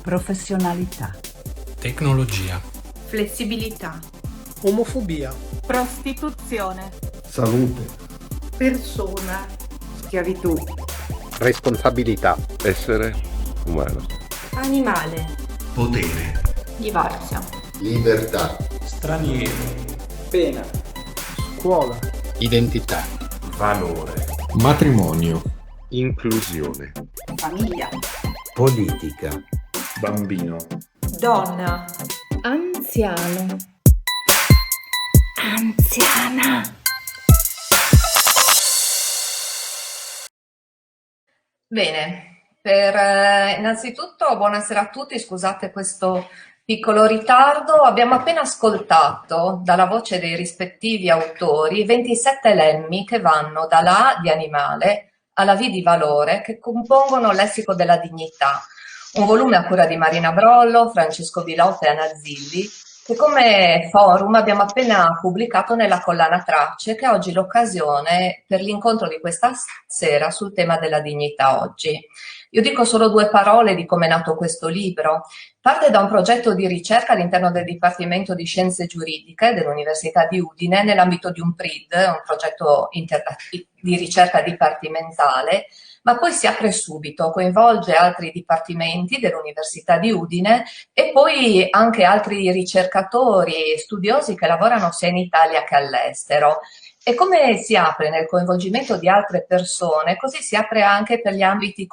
Professionalità. Tecnologia. Flessibilità. Omofobia. Prostituzione. Salute. Persona. Schiavitù. Responsabilità. Essere umano. Animale. Potere. Divorzio. Libertà. Straniero. Pena. Scuola. Identità. Valore. Matrimonio. Inclusione. Famiglia. Politica. Bambino. Donna. Anziano. Anziana. Bene, innanzitutto buonasera a tutti, scusate questo piccolo ritardo. Abbiamo appena ascoltato dalla voce dei rispettivi autori 27 lemmi che vanno dalla A di animale alla V di valore, che compongono il lessico della dignità, un volume a cura di Marina Brollo, Francesco Bilotta e Anna Zilli, che come forum abbiamo appena pubblicato nella collana Tracce, che è oggi l'occasione per l'incontro di questa sera sul tema della dignità oggi. Io dico solo due parole di come è nato questo libro. Parte da un progetto di ricerca all'interno del Dipartimento di Scienze Giuridiche dell'Università di Udine nell'ambito di un PRID, un progetto di ricerca dipartimentale, ma poi si apre subito, coinvolge altri dipartimenti dell'Università di Udine e poi anche altri ricercatori e studiosi che lavorano sia in Italia che all'estero. E come si apre nel coinvolgimento di altre persone, così si apre anche per gli ambiti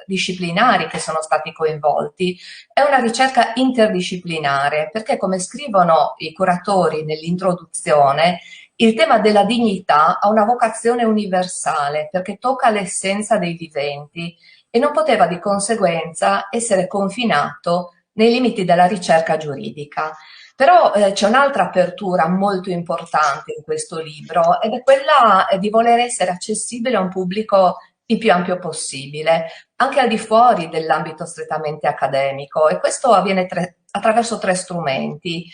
disciplinari che sono stati coinvolti. È una ricerca interdisciplinare perché, come scrivono i curatori nell'introduzione, il tema della dignità ha una vocazione universale perché tocca l'essenza dei viventi e non poteva di conseguenza essere confinato nei limiti della ricerca giuridica. Però c'è un'altra apertura molto importante in questo libro ed è quella di voler essere accessibile a un pubblico il più ampio possibile, anche al di fuori dell'ambito strettamente accademico, e questo avviene attraverso tre strumenti.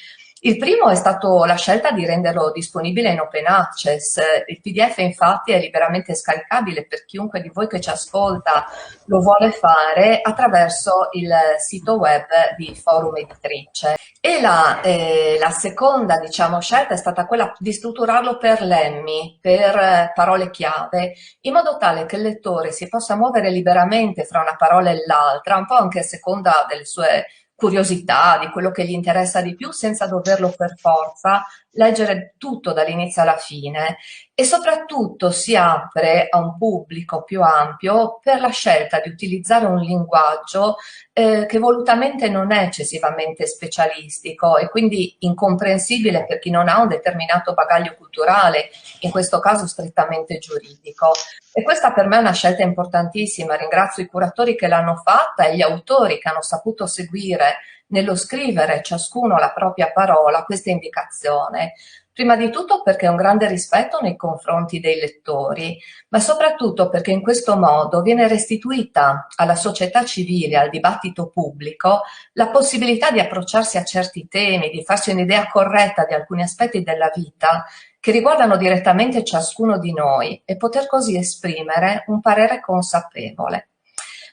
Il primo è stato la scelta di renderlo disponibile in open access. Il PDF infatti è liberamente scaricabile per chiunque di voi che ci ascolta lo vuole fare attraverso il sito web di Forum Editrice. E la seconda, scelta è stata quella di strutturarlo per lemmi, per parole chiave, in modo tale che il lettore si possa muovere liberamente fra una parola e l'altra, un po' anche a seconda delle sue curiosità, di quello che gli interessa di più, senza doverlo per forza leggere tutto dall'inizio alla fine, e soprattutto si apre a un pubblico più ampio per la scelta di utilizzare un linguaggio che volutamente non è eccessivamente specialistico e quindi incomprensibile per chi non ha un determinato bagaglio culturale, in questo caso strettamente giuridico. E questa per me è una scelta importantissima. Ringrazio i curatori che l'hanno fatta e gli autori che hanno saputo seguire nello scrivere ciascuno la propria parola questa indicazione. Prima di tutto perché è un grande rispetto nei confronti dei lettori, ma soprattutto perché in questo modo viene restituita alla società civile, al dibattito pubblico, la possibilità di approcciarsi a certi temi, di farsi un'idea corretta di alcuni aspetti della vita che riguardano direttamente ciascuno di noi e poter così esprimere un parere consapevole.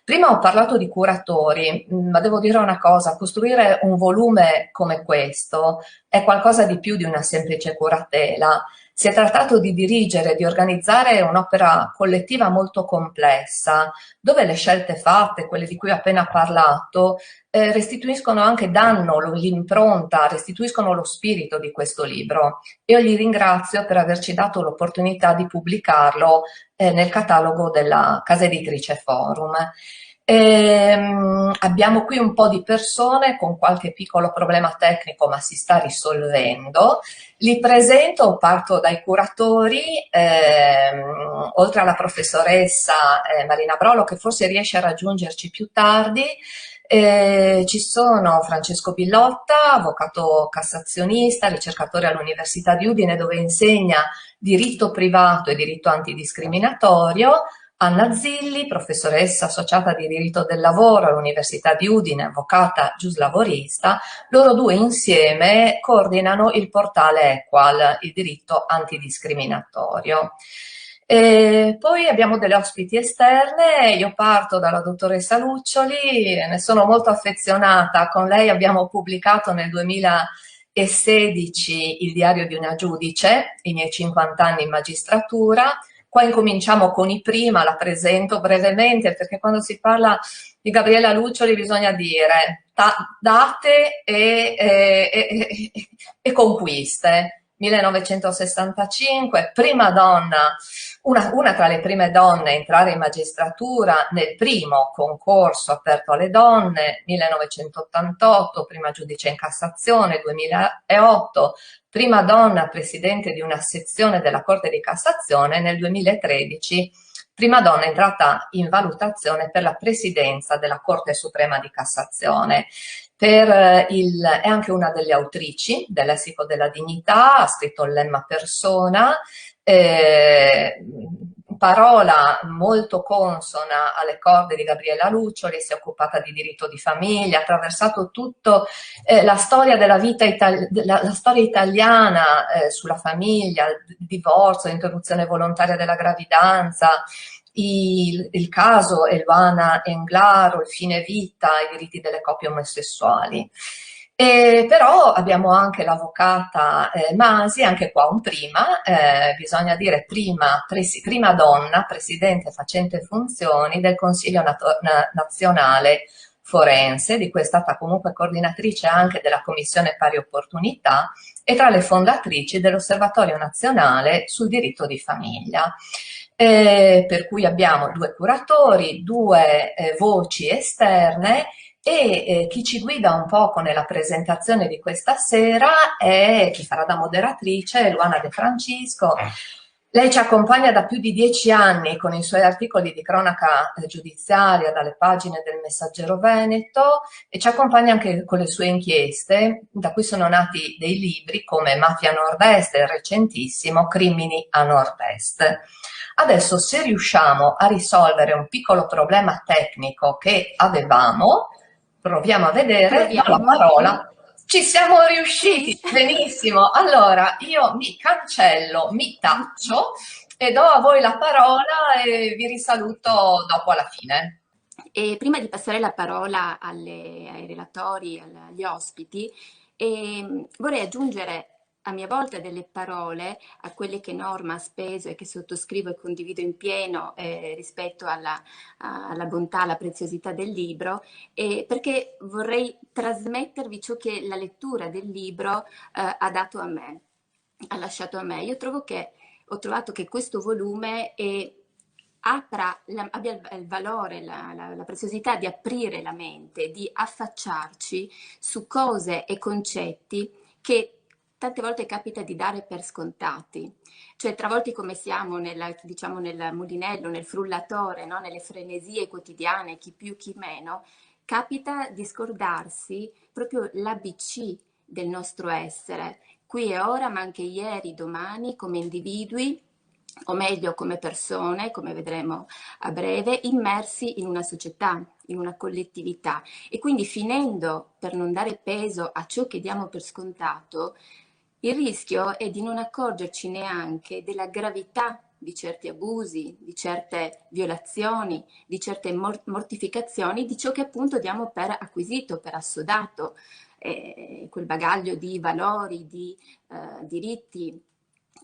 Prima ho parlato di curatori, ma devo dire una cosa: costruire un volume come questo è qualcosa di più di una semplice curatela. Si è trattato di dirigere, di organizzare un'opera collettiva molto complessa, dove le scelte fatte, quelle di cui ho appena parlato, restituiscono anche, danno l'impronta, restituiscono lo spirito di questo libro. Io li ringrazio per averci dato l'opportunità di pubblicarlo nel catalogo della casa editrice Forum. Abbiamo qui un po' di persone con qualche piccolo problema tecnico, ma si sta risolvendo. Li presento, parto dai curatori, oltre alla professoressa Marina Brollo, che forse riesce a raggiungerci più tardi. Ci sono Francesco Bilotta, avvocato cassazionista, ricercatore all'Università di Udine, dove insegna diritto privato e diritto antidiscriminatorio. Anna Zilli, professoressa associata di diritto del lavoro all'Università di Udine, avvocata giuslavorista. Loro due insieme coordinano il portale Equal, il diritto antidiscriminatorio. E poi abbiamo delle ospiti esterne, io parto dalla dottoressa Luccioli, ne sono molto affezionata, con lei abbiamo pubblicato nel 2016 Il diario di una giudice, i miei 50 anni in magistratura. Qua incominciamo con i prima, la presento brevemente perché quando si parla di Gabriella Luccioli bisogna dire date e conquiste. 1965, prima donna, una tra le prime donne a entrare in magistratura nel primo concorso aperto alle donne, 1988, prima giudice in Cassazione, 2008, prima donna presidente di una sezione della Corte di Cassazione, nel 2013 prima donna entrata in valutazione per la presidenza della Corte Suprema di Cassazione. È anche una delle autrici del Lessico della Dignità, ha scritto il lemma persona, parola molto consona alle corde di Gabriella Luccioli, si è occupata di diritto di famiglia, ha attraversato tutto la storia della vita la storia italiana sulla famiglia, il divorzio, l'interruzione volontaria della gravidanza, il caso Eluana Englaro, il fine vita, i diritti delle coppie omosessuali. Però abbiamo anche l'avvocata Masi, anche qua un prima, bisogna dire prima donna, presidente facente funzioni del Consiglio Nazionale Forense, di cui è stata comunque coordinatrice anche della Commissione Pari Opportunità e tra le fondatrici dell'Osservatorio Nazionale sul diritto di famiglia. Per cui abbiamo 2 curatori, 2 voci esterne e chi ci guida un poco nella presentazione di questa sera è chi farà da moderatrice, Luana De Francisco. Lei ci accompagna da più di 10 anni con i suoi articoli di cronaca giudiziaria dalle pagine del Messaggero Veneto e ci accompagna anche con le sue inchieste, da cui sono nati dei libri come Mafia Nord-Est e recentissimo Crimini a Nord-Est. Adesso, se riusciamo a risolvere un piccolo problema tecnico che avevamo, proviamo a vedere la parola. Ci siamo riusciti, benissimo. Allora, io mi cancello, mi taccio e do a voi la parola e vi risaluto dopo alla fine. E prima di passare la parola ai relatori, agli ospiti, vorrei aggiungere a mia volta delle parole a quelle che Norma ha speso e che sottoscrivo e condivido in pieno rispetto alla bontà, alla preziosità del libro, perché vorrei trasmettervi ciò che la lettura del libro ha dato a me, ha lasciato a me. Io ho trovato che questo volume abbia il valore, la preziosità di aprire la mente, di affacciarci su cose e concetti che tante volte capita di dare per scontati, cioè travolti come siamo diciamo nel mulinello, nel frullatore, no? Nelle frenesie quotidiane, chi più chi meno, capita di scordarsi proprio l'ABC del nostro essere, qui e ora, ma anche ieri, domani, come individui, o meglio come persone, come vedremo a breve, immersi in una società, in una collettività. E quindi finendo per non dare peso a ciò che diamo per scontato, il rischio è di non accorgerci neanche della gravità di certi abusi, di certe violazioni, di certe mortificazioni, di ciò che appunto diamo per acquisito, per assodato, quel bagaglio di valori, di diritti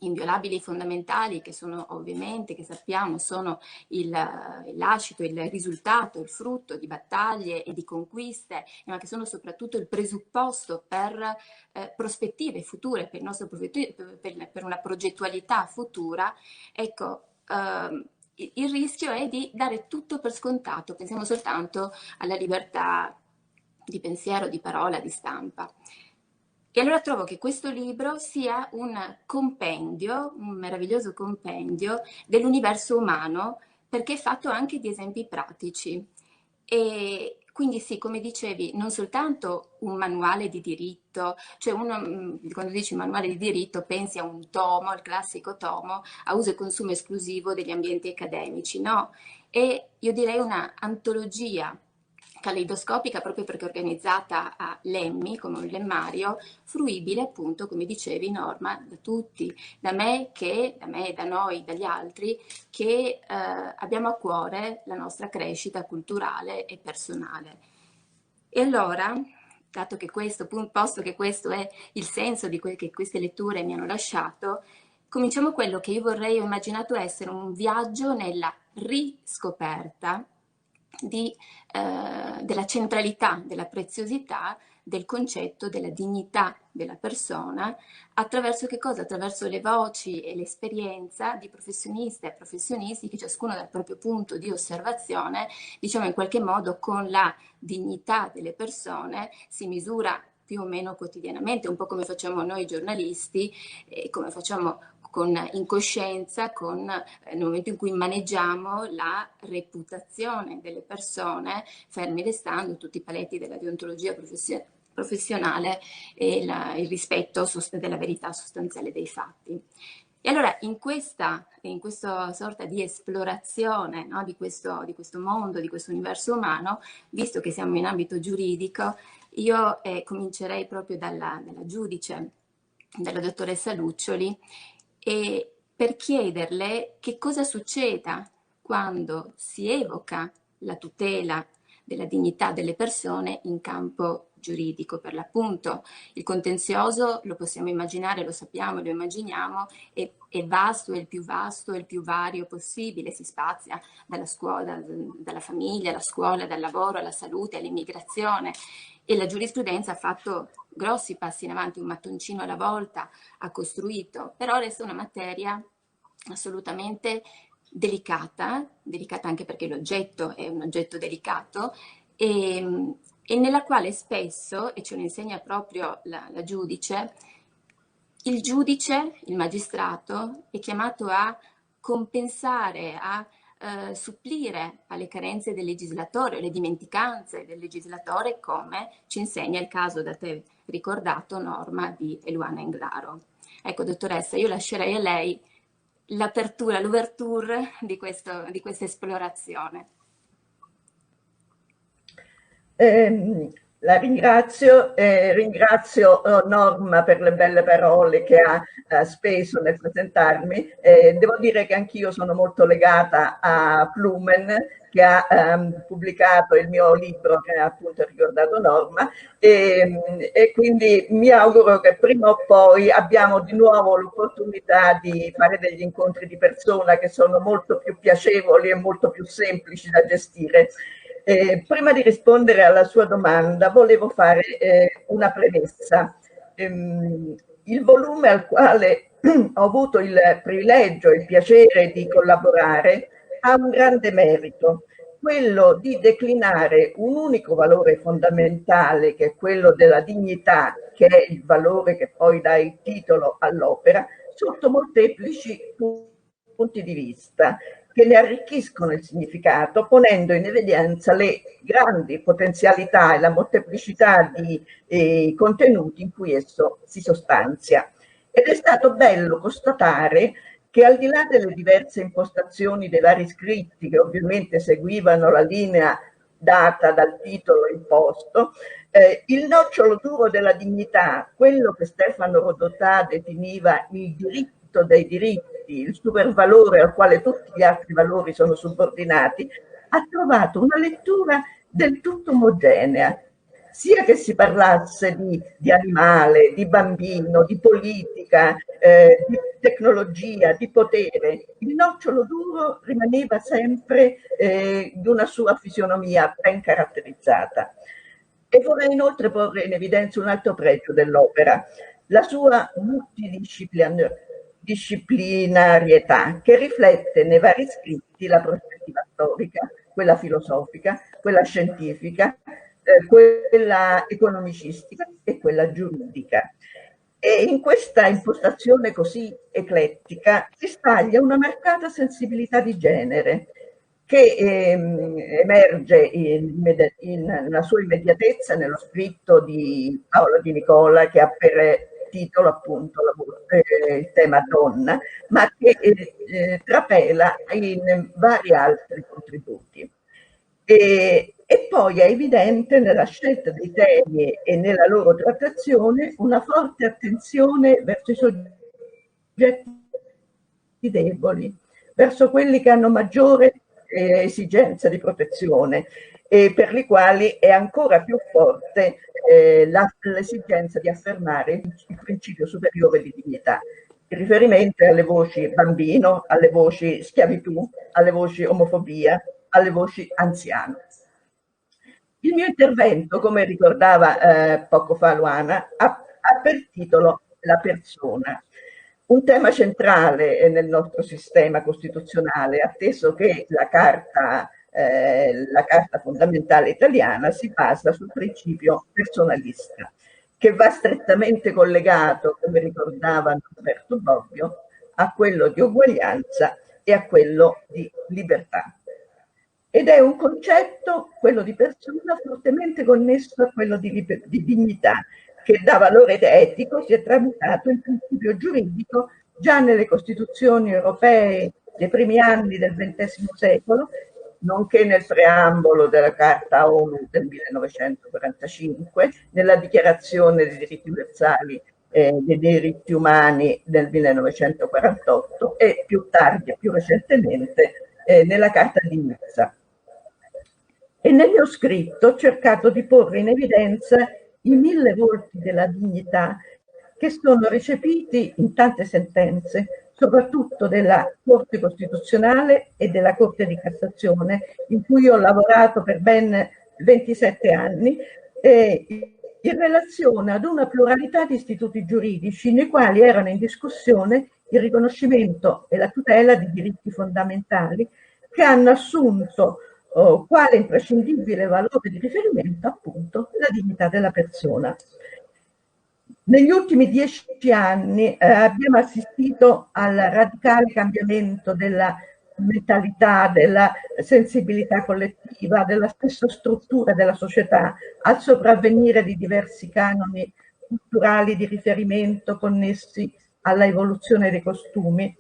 inviolabili e fondamentali che sono ovviamente, che sappiamo, sono il lascito, il risultato, il frutto di battaglie e di conquiste, ma che sono soprattutto il presupposto per prospettive future, per il nostro per una progettualità futura. Ecco, il rischio è di dare tutto per scontato, pensiamo soltanto alla libertà di pensiero, di parola, di stampa. E allora trovo che questo libro sia un compendio, un meraviglioso compendio dell'universo umano, perché è fatto anche di esempi pratici. E quindi sì, come dicevi, non soltanto un manuale di diritto, cioè quando dici manuale di diritto pensi a un tomo, il classico tomo, a uso e consumo esclusivo degli ambienti accademici, no? E io direi una antologia caleidoscopica proprio perché organizzata a lemmi, come un lemmario, fruibile appunto, come dicevi Norma, da tutti, da me, da noi, dagli altri, che abbiamo a cuore la nostra crescita culturale e personale. E allora, dato che posto che questo è il senso di quel che queste letture mi hanno lasciato, cominciamo quello che io ho immaginato essere un viaggio nella riscoperta della centralità, della preziosità del concetto della dignità della persona attraverso che cosa? Attraverso le voci e l'esperienza di professioniste e professionisti che ciascuno dal proprio punto di osservazione, diciamo in qualche modo con la dignità delle persone si misura più o meno quotidianamente, un po' come facciamo noi giornalisti, come facciamo in coscienza, nel momento in cui maneggiamo la reputazione delle persone, fermi restando tutti i paletti della deontologia professionale e il rispetto della verità sostanziale dei fatti. E allora in questa sorta di esplorazione, no, di questo mondo, di questo universo umano, visto che siamo in ambito giuridico, io comincerei proprio dalla giudice, dalla dottoressa Luccioli, e per chiederle che cosa succeda quando si evoca la tutela della dignità delle persone in campo giuridico. Per l'appunto il contenzioso lo possiamo immaginare, lo sappiamo, lo immaginiamo, è vasto, è il più vasto, è il più vario possibile, si spazia dalla scuola, dalla famiglia, alla scuola, dal lavoro, alla salute, all'immigrazione, e la giurisprudenza ha fatto grossi passi in avanti, un mattoncino alla volta ha costruito, però resta una materia assolutamente delicata anche perché l'oggetto è un oggetto delicato e nella quale spesso, e ce lo insegna proprio la giudice, il magistrato è chiamato a compensare, a supplire alle carenze del legislatore, alle dimenticanze del legislatore, come ci insegna il caso da te ricordato, Norma, di Eluana Englaro. Ecco, dottoressa, io lascerei a lei l'ouverture di questa esplorazione. La ringrazio Norma per le belle parole che ha speso nel presentarmi. Devo dire che anch'io sono molto legata a Flumen, che ha pubblicato il mio libro che ha appunto ricordato Norma, e quindi mi auguro che prima o poi abbiamo di nuovo l'opportunità di fare degli incontri di persona che sono molto più piacevoli e molto più semplici da gestire. Prima di rispondere alla sua domanda volevo fare una premessa. Il volume al quale ho avuto il privilegio e il piacere di collaborare ha un grande merito, quello di declinare un unico valore fondamentale, che è quello della dignità, che è il valore che poi dà il titolo all'opera, sotto molteplici punti di vista, che ne arricchiscono il significato, ponendo in evidenza le grandi potenzialità e la molteplicità di contenuti in cui esso si sostanzia. Ed è stato bello constatare che, al di là delle diverse impostazioni dei vari scritti, che ovviamente seguivano la linea data dal titolo imposto, il nocciolo duro della dignità, quello che Stefano Rodotà definiva il diritto dei diritti, il supervalore al quale tutti gli altri valori sono subordinati, ha trovato una lettura del tutto omogenea, sia che si parlasse di animale, di bambino, di politica, di tecnologia, di potere. Il nocciolo duro rimaneva sempre di una sua fisionomia ben caratterizzata. E vorrei inoltre porre in evidenza un altro pregio dell'opera, la sua multidisciplinarietà, che riflette nei vari scritti la prospettiva storica, quella filosofica, quella scientifica, quella economicistica e quella giuridica. E in questa impostazione così eclettica si staglia una marcata sensibilità di genere che emerge nella sua immediatezza nello scritto di Paola Di Nicola, che ha per titolo appunto il tema donna, ma che trapela in vari altri contributi. E E poi è evidente nella scelta dei temi e nella loro trattazione una forte attenzione verso i soggetti deboli, verso quelli che hanno maggiore esigenza di protezione e per i quali è ancora più forte l'esigenza di affermare il principio superiore di dignità. Il riferimento è alle voci bambino, alle voci schiavitù, alle voci omofobia, alle voci anziano. Il mio intervento, come ricordava poco fa Luana, ha per titolo la persona, un tema centrale nel nostro sistema costituzionale, atteso che la Carta fondamentale italiana si basa sul principio personalista, che va strettamente collegato, come ricordava Norberto Bobbio, a quello di uguaglianza e a quello di libertà. Ed è un concetto, quello di persona, fortemente connesso a quello di dignità, che da valore etico si è tramutato in principio giuridico già nelle Costituzioni europee dei primi anni del XX secolo, nonché nel preambolo della Carta ONU del 1945, nella Dichiarazione dei diritti universali dei diritti umani del 1948 e più tardi e più recentemente nella Carta di Nizza. E nel mio scritto ho cercato di porre in evidenza i 1000 volti della dignità che sono recepiti in tante sentenze, soprattutto della Corte Costituzionale e della Corte di Cassazione, in cui ho lavorato per ben 27 anni, in relazione ad una pluralità di istituti giuridici nei quali erano in discussione il riconoscimento e la tutela di diritti fondamentali che hanno assunto quale imprescindibile valore di riferimento appunto la dignità della persona. Negli ultimi 10 anni abbiamo assistito al radicale cambiamento della mentalità, della sensibilità collettiva, della stessa struttura della società, al sopravvenire di diversi canoni culturali di riferimento connessi alla evoluzione dei costumi.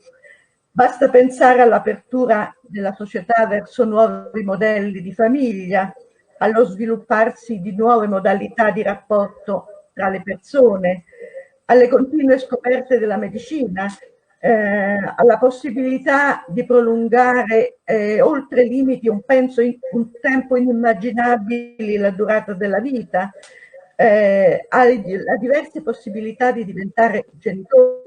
Basta pensare all'apertura della società verso nuovi modelli di famiglia, allo svilupparsi di nuove modalità di rapporto tra le persone, alle continue scoperte della medicina, alla possibilità di prolungare oltre limiti un tempo inimmaginabili la durata della vita, a diverse possibilità di diventare genitori,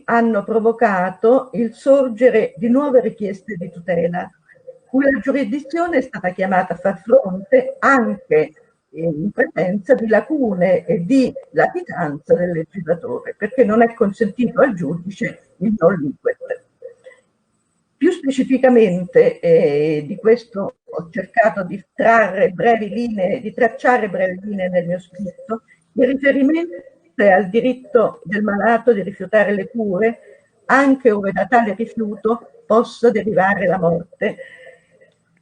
hanno provocato il sorgere di nuove richieste di tutela, cui la giurisdizione è stata chiamata a far fronte anche in presenza di lacune e di latitanza del legislatore, perché non è consentito al giudice il non liquid. Più specificamente di questo ho cercato di tracciare brevi linee nel mio scritto. Il riferimento è al diritto del malato di rifiutare le cure, anche ove da tale rifiuto possa derivare la morte.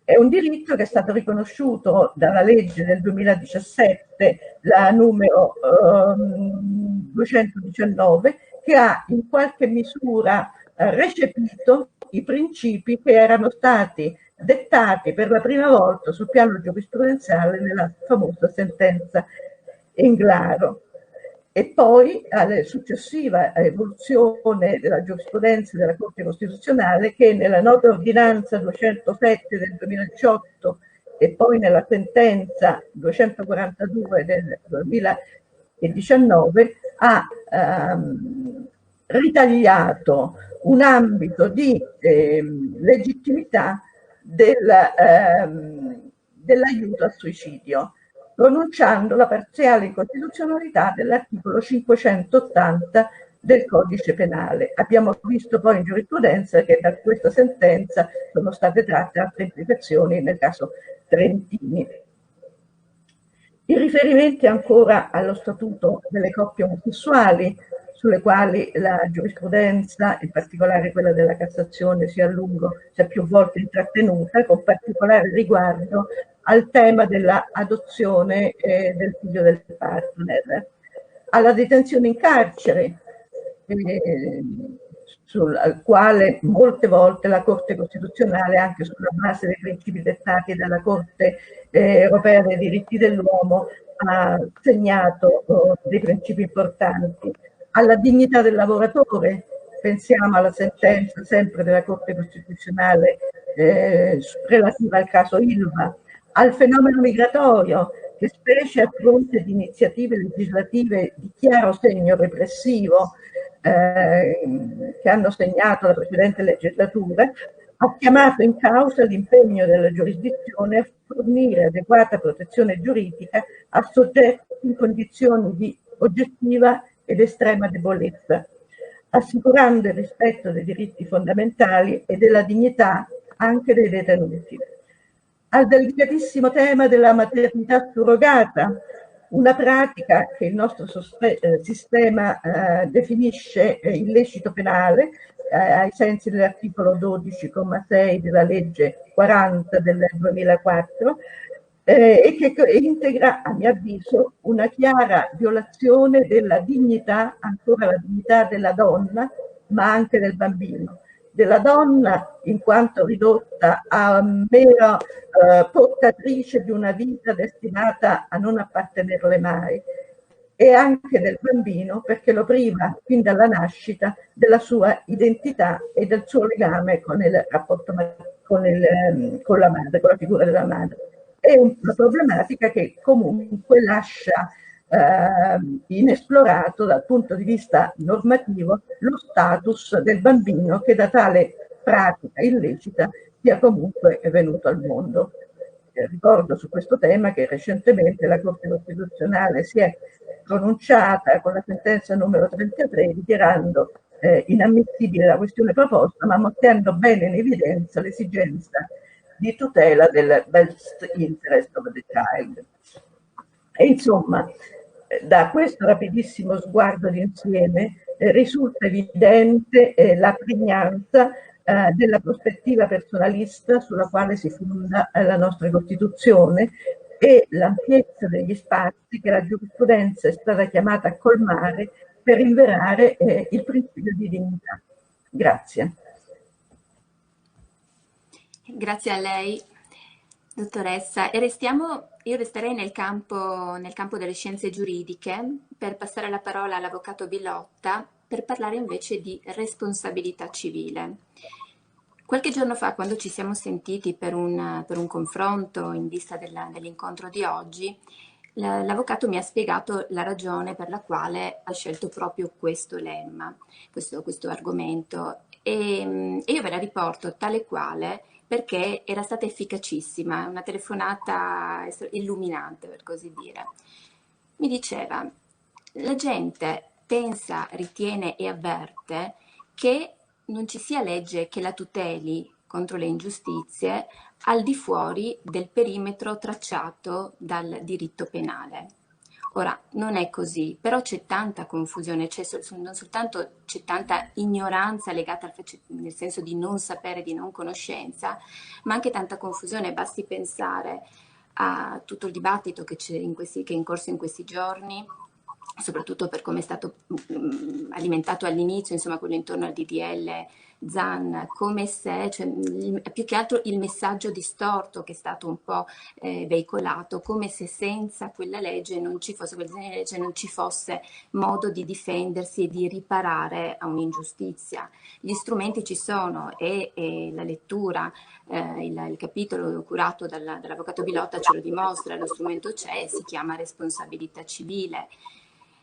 È un diritto che è stato riconosciuto dalla legge del 2017, la numero 219, che ha in qualche misura recepito i principi che erano stati dettati per la prima volta sul piano giurisprudenziale nella famosa sentenza Englaro. E poi alla successiva evoluzione della giurisprudenza della Corte Costituzionale, che nella nota ordinanza 207 del 2018 e poi nella sentenza 242 del 2019 ha ritagliato un ambito di legittimità dell'aiuto al suicidio, pronunciando la parziale incostituzionalità dell'articolo 580 del Codice Penale. Abbiamo visto poi in giurisprudenza che da questa sentenza sono state tratte altre implicazioni nel caso Trentini. I riferimenti ancora allo Statuto delle coppie omosessuali, sulle quali la giurisprudenza, in particolare quella della Cassazione, si è più volte intrattenuta, con particolare riguardo al tema dell'adozione del figlio del partner, alla detenzione in carcere, sul quale molte volte la Corte Costituzionale, anche sulla base dei principi dettati dalla Corte Europea dei diritti dell'uomo, ha segnato dei principi importanti. Alla dignità del lavoratore, pensiamo alla sentenza sempre della Corte Costituzionale relativa al caso Ilva, al fenomeno migratorio, che specie a fronte di iniziative legislative di chiaro segno repressivo che hanno segnato la precedente legislatura, ha chiamato in causa l'impegno della giurisdizione a fornire adeguata protezione giuridica a soggetti in condizioni di oggettiva ed estrema debolezza, assicurando il rispetto dei diritti fondamentali e della dignità anche dei detenuti. Al delicatissimo tema della maternità surrogata, una pratica che il nostro sistema definisce illecito penale ai sensi dell'articolo 12,6 della legge 40 del 2004 e che integra, a mio avviso, una chiara violazione della dignità, ancora la dignità della donna, ma anche del bambino. Della donna in quanto ridotta a mera portatrice di una vita destinata a non appartenerle mai, e anche del bambino perché lo priva fin dalla nascita della sua identità e del suo legame con il rapporto con la madre, con la figura della madre. È una problematica che comunque lascia inesplorato dal punto di vista normativo lo status del bambino che da tale pratica illecita sia comunque venuto al mondo. Ricordo su questo tema che recentemente la Corte Costituzionale si è pronunciata con la sentenza numero 33 dichiarando inammissibile la questione proposta, ma mettendo bene in evidenza l'esigenza di tutela del best interest of the child. E insomma, da questo rapidissimo sguardo d'insieme risulta evidente la pregnanza della prospettiva personalista sulla quale si fonda la nostra Costituzione e l'ampiezza degli spazi che la giurisprudenza è stata chiamata a colmare per inverare il principio di dignità. Grazie. Grazie a lei, dottoressa. E io resterei nel campo delle scienze giuridiche per passare la parola all'avvocato Bilotta per parlare invece di responsabilità civile. Qualche giorno fa, quando ci siamo sentiti per un confronto in vista dell'incontro di oggi, l'avvocato mi ha spiegato la ragione per la quale ha scelto proprio questo lemma, questo argomento, e io ve la riporto tale quale perché era stata efficacissima, una telefonata illuminante, per così dire. Mi diceva: la gente pensa, ritiene e avverte che non ci sia legge che la tuteli contro le ingiustizie al di fuori del perimetro tracciato dal diritto penale. Ora, non è così, però c'è tanta confusione, non soltanto c'è tanta ignoranza legata nel senso di non sapere, di non conoscenza, ma anche tanta confusione. Basti pensare a tutto il dibattito che è in corso in questi giorni, soprattutto per come è stato alimentato all'inizio, insomma, quello intorno al DDL Zan, come se, cioè, più che altro il messaggio distorto che è stato un po' veicolato, come se senza quella legge non ci fosse, quel disegno di legge non ci fosse modo di difendersi e di riparare a un'ingiustizia. Gli strumenti ci sono e la lettura, il capitolo curato dall'avvocato Bilotta ce lo dimostra, lo strumento c'è, si chiama responsabilità civile.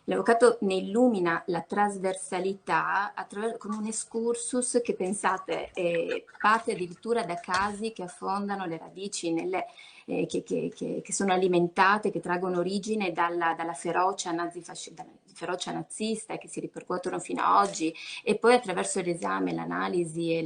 L'avvocato ne illumina la trasversalità con un excursus che, pensate, parte addirittura da casi che affondano le radici che sono alimentate, che traggono origine dalla ferocia ferocia nazista e che si ripercuotono fino a oggi, e poi attraverso l'esame, l'analisi e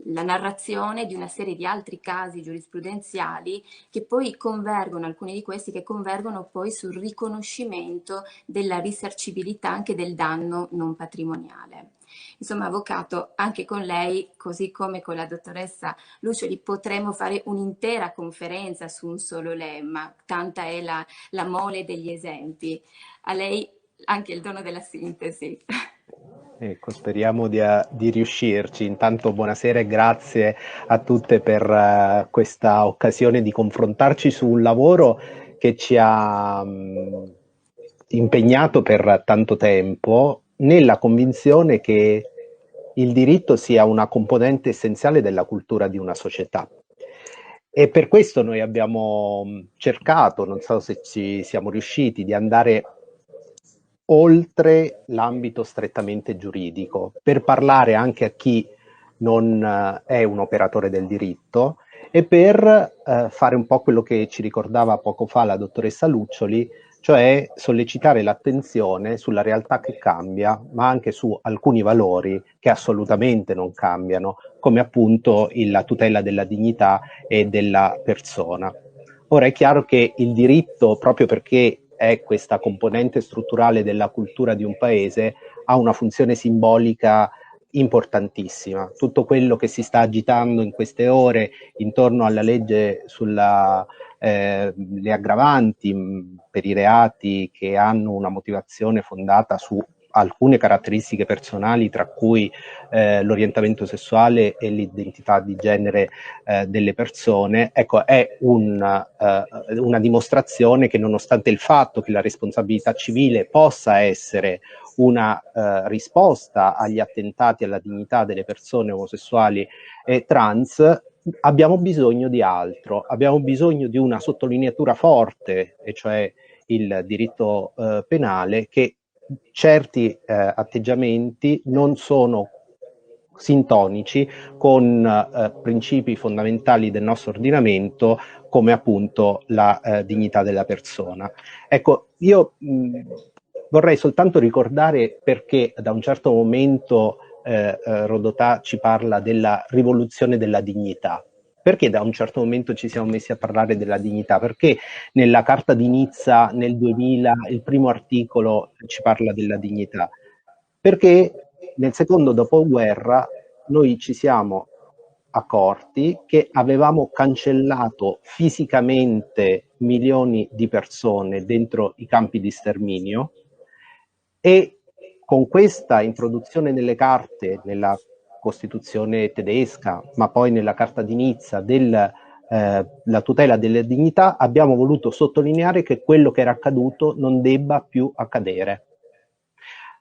la narrazione di una serie di altri casi giurisprudenziali che poi convergono, alcuni di questi che convergono poi sul riconoscimento della risarcibilità anche del danno non patrimoniale. Insomma, avvocato, anche con lei, così come con la dottoressa Luccioli, potremmo fare un'intera conferenza su un solo lemma, tanta è la mole degli esempi. A lei anche il dono della sintesi. Ecco, speriamo di riuscirci. Intanto buonasera e grazie a tutte per questa occasione di confrontarci su un lavoro che ci ha impegnato per tanto tempo, nella convinzione che il diritto sia una componente essenziale della cultura di una società. E per questo noi abbiamo cercato, non so se ci siamo riusciti, di andare oltre l'ambito strettamente giuridico, per parlare anche a chi non è un operatore del diritto e per fare un po' quello che ci ricordava poco fa la dottoressa Luccioli, cioè sollecitare l'attenzione sulla realtà che cambia, ma anche su alcuni valori che assolutamente non cambiano, come appunto la tutela della dignità e della persona. Ora è chiaro che il diritto, proprio perché è questa componente strutturale della cultura di un paese, ha una funzione simbolica importantissima. Tutto quello che si sta agitando in queste ore intorno alla legge sulle aggravanti per i reati che hanno una motivazione fondata su alcune caratteristiche personali, tra cui l'orientamento sessuale e l'identità di genere delle persone, ecco, è una dimostrazione che, nonostante il fatto che la responsabilità civile possa essere una risposta agli attentati alla dignità delle persone omosessuali e trans, abbiamo bisogno di altro, abbiamo bisogno di una sottolineatura forte, e cioè il diritto penale, che certi atteggiamenti non sono sintonici con principi fondamentali del nostro ordinamento, come appunto la dignità della persona. Ecco, io vorrei soltanto ricordare perché da un certo momento Rodotà ci parla della rivoluzione della dignità. Perché da un certo momento ci siamo messi a parlare della dignità? Perché nella Carta di Nizza nel 2000 il primo articolo ci parla della dignità? Perché nel secondo dopoguerra noi ci siamo accorti che avevamo cancellato fisicamente milioni di persone dentro i campi di sterminio, e con questa introduzione nelle carte, nella Costituzione tedesca, ma poi nella Carta di Nizza, della tutela delle dignità, abbiamo voluto sottolineare che quello che era accaduto non debba più accadere.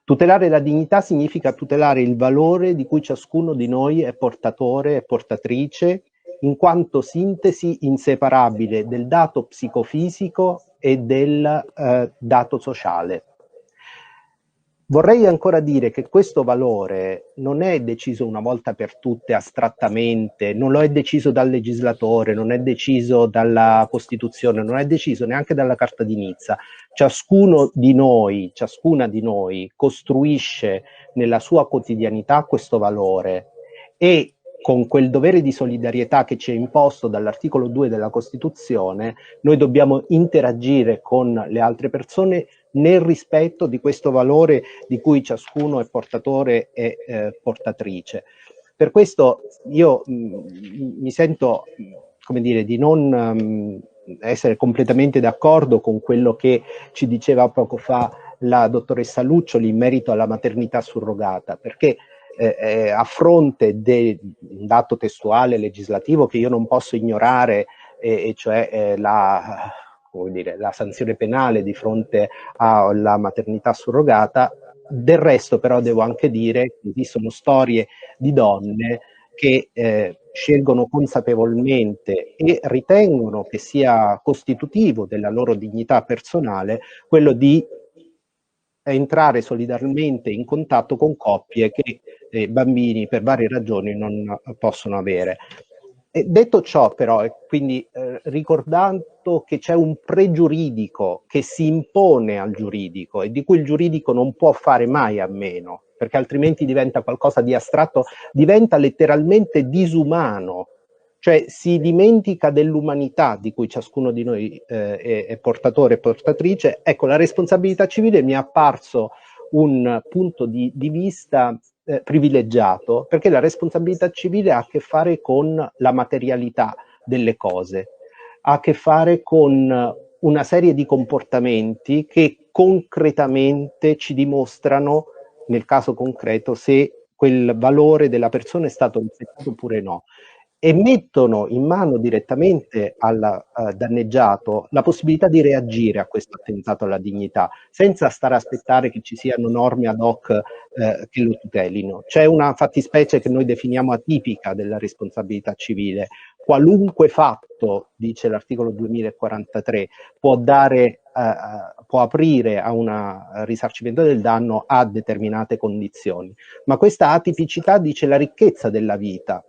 Tutelare la dignità significa tutelare il valore di cui ciascuno di noi è portatore e portatrice, in quanto sintesi inseparabile del dato psicofisico e del dato sociale. Vorrei ancora dire che questo valore non è deciso una volta per tutte astrattamente, non lo è deciso dal legislatore, non è deciso dalla Costituzione, non è deciso neanche dalla Carta di Nizza. Ciascuno di noi, ciascuna di noi costruisce nella sua quotidianità questo valore, e con quel dovere di solidarietà che ci è imposto dall'articolo 2 della Costituzione, noi dobbiamo interagire con le altre persone nel rispetto di questo valore di cui ciascuno è portatore e portatrice. Per questo io mi sento, come dire, di non essere completamente d'accordo con quello che ci diceva poco fa la dottoressa Luccioli in merito alla maternità surrogata, perché a fronte di un dato testuale legislativo che io non posso ignorare, e cioè la sanzione penale di fronte alla maternità surrogata, del resto però devo anche dire che esistono storie di donne che scelgono consapevolmente e ritengono che sia costitutivo della loro dignità personale quello di entrare solidarmente in contatto con coppie che bambini per varie ragioni non possono avere. E detto ciò però, e quindi ricordando che c'è un pregiuridico che si impone al giuridico e di cui il giuridico non può fare mai a meno, perché altrimenti diventa qualcosa di astratto, diventa letteralmente disumano, cioè si dimentica dell'umanità di cui ciascuno di noi è portatore e portatrice. Ecco, la responsabilità civile mi è apparso un punto di vista privilegiato, perché la responsabilità civile ha a che fare con la materialità delle cose, ha a che fare con una serie di comportamenti che concretamente ci dimostrano, nel caso concreto, se quel valore della persona è stato rispettato oppure no, e mettono in mano direttamente al danneggiato la possibilità di reagire a questo attentato alla dignità, senza stare a aspettare che ci siano norme ad hoc che lo tutelino. C'è una fattispecie che noi definiamo atipica della responsabilità civile. Qualunque fatto, dice l'articolo 2043, può aprire a un risarcimento del danno a determinate condizioni. Ma questa atipicità dice la ricchezza della vita,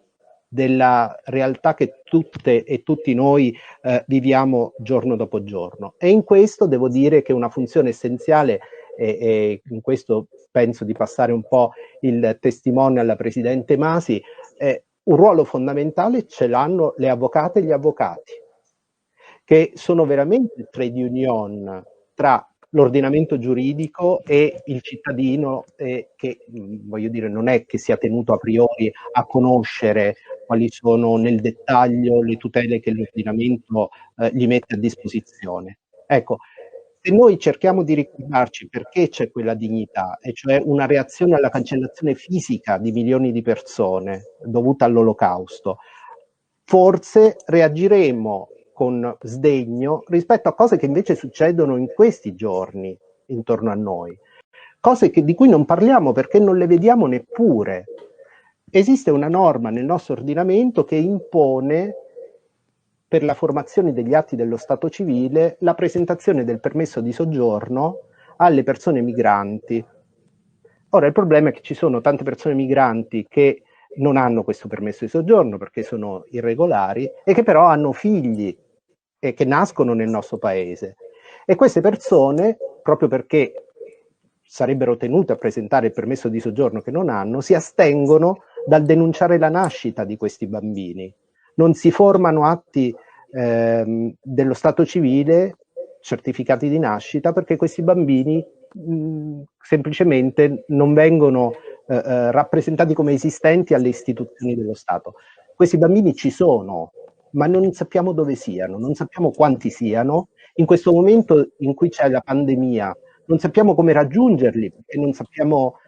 della realtà che tutte e tutti noi viviamo giorno dopo giorno. E in questo devo dire che una funzione essenziale, e in questo penso di passare un po' il testimone alla Presidente Masi, un ruolo fondamentale ce l'hanno le avvocate e gli avvocati, che sono veramente il trade union tra l'ordinamento giuridico e il cittadino, che voglio dire non è che sia tenuto a priori a conoscere quali sono nel dettaglio le tutele che l'ordinamento gli mette a disposizione. Ecco, se noi cerchiamo di ricordarci perché c'è quella dignità, e cioè una reazione alla cancellazione fisica di milioni di persone dovuta all'Olocausto, forse reagiremo con sdegno rispetto a cose che invece succedono in questi giorni intorno a noi, cose di cui non parliamo perché non le vediamo neppure. Esiste una norma nel nostro ordinamento che impone, per la formazione degli atti dello Stato civile, la presentazione del permesso di soggiorno alle persone migranti. Ora il problema è che ci sono tante persone migranti che non hanno questo permesso di soggiorno perché sono irregolari e che però hanno figli e che nascono nel nostro paese, e queste persone, proprio perché sarebbero tenute a presentare il permesso di soggiorno che non hanno, si astengono dal denunciare la nascita di questi bambini. Non si formano atti dello Stato civile, certificati di nascita, perché questi bambini semplicemente non vengono rappresentati come esistenti alle istituzioni dello Stato. Questi bambini ci sono, ma non sappiamo dove siano, non sappiamo quanti siano. In questo momento in cui c'è la pandemia, non sappiamo come raggiungerli, perché non sappiamo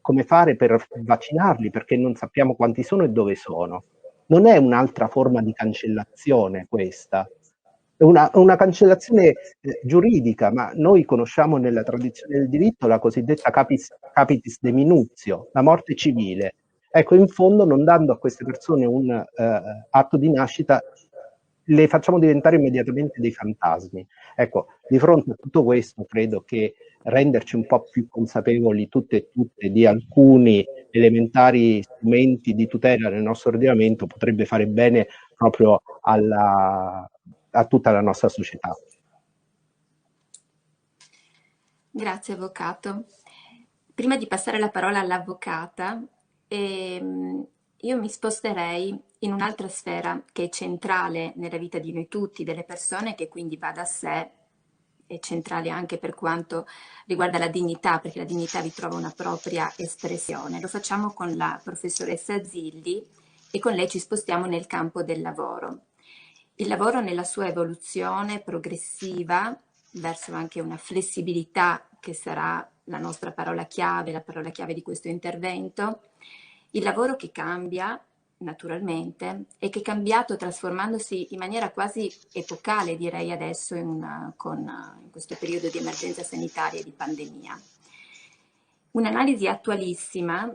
come fare per vaccinarli, perché non sappiamo quanti sono e dove sono. Non è un'altra forma di cancellazione questa, è una cancellazione giuridica, ma noi conosciamo nella tradizione del diritto la cosiddetta capitis deminutio, la morte civile. Ecco, in fondo, non dando a queste persone un atto di nascita, le facciamo diventare immediatamente dei fantasmi. Ecco, di fronte a tutto questo, credo che renderci un po' più consapevoli tutte e tutte di alcuni elementari strumenti di tutela nel nostro ordinamento potrebbe fare bene proprio a tutta la nostra società. Grazie, avvocato. Prima di passare la parola all'avvocata, io mi sposterei in un'altra sfera che è centrale nella vita di noi tutti, delle persone, che quindi va da sé, è centrale anche per quanto riguarda la dignità, perché la dignità vi trova una propria espressione. Lo facciamo con la professoressa Zilli e con lei ci spostiamo nel campo del lavoro. Il lavoro nella sua evoluzione progressiva verso anche una flessibilità che sarà la nostra parola chiave, la parola chiave di questo intervento. Il lavoro che cambia, naturalmente, e che è cambiato trasformandosi in maniera quasi epocale, direi adesso, in questo periodo di emergenza sanitaria e di pandemia. Un'analisi attualissima,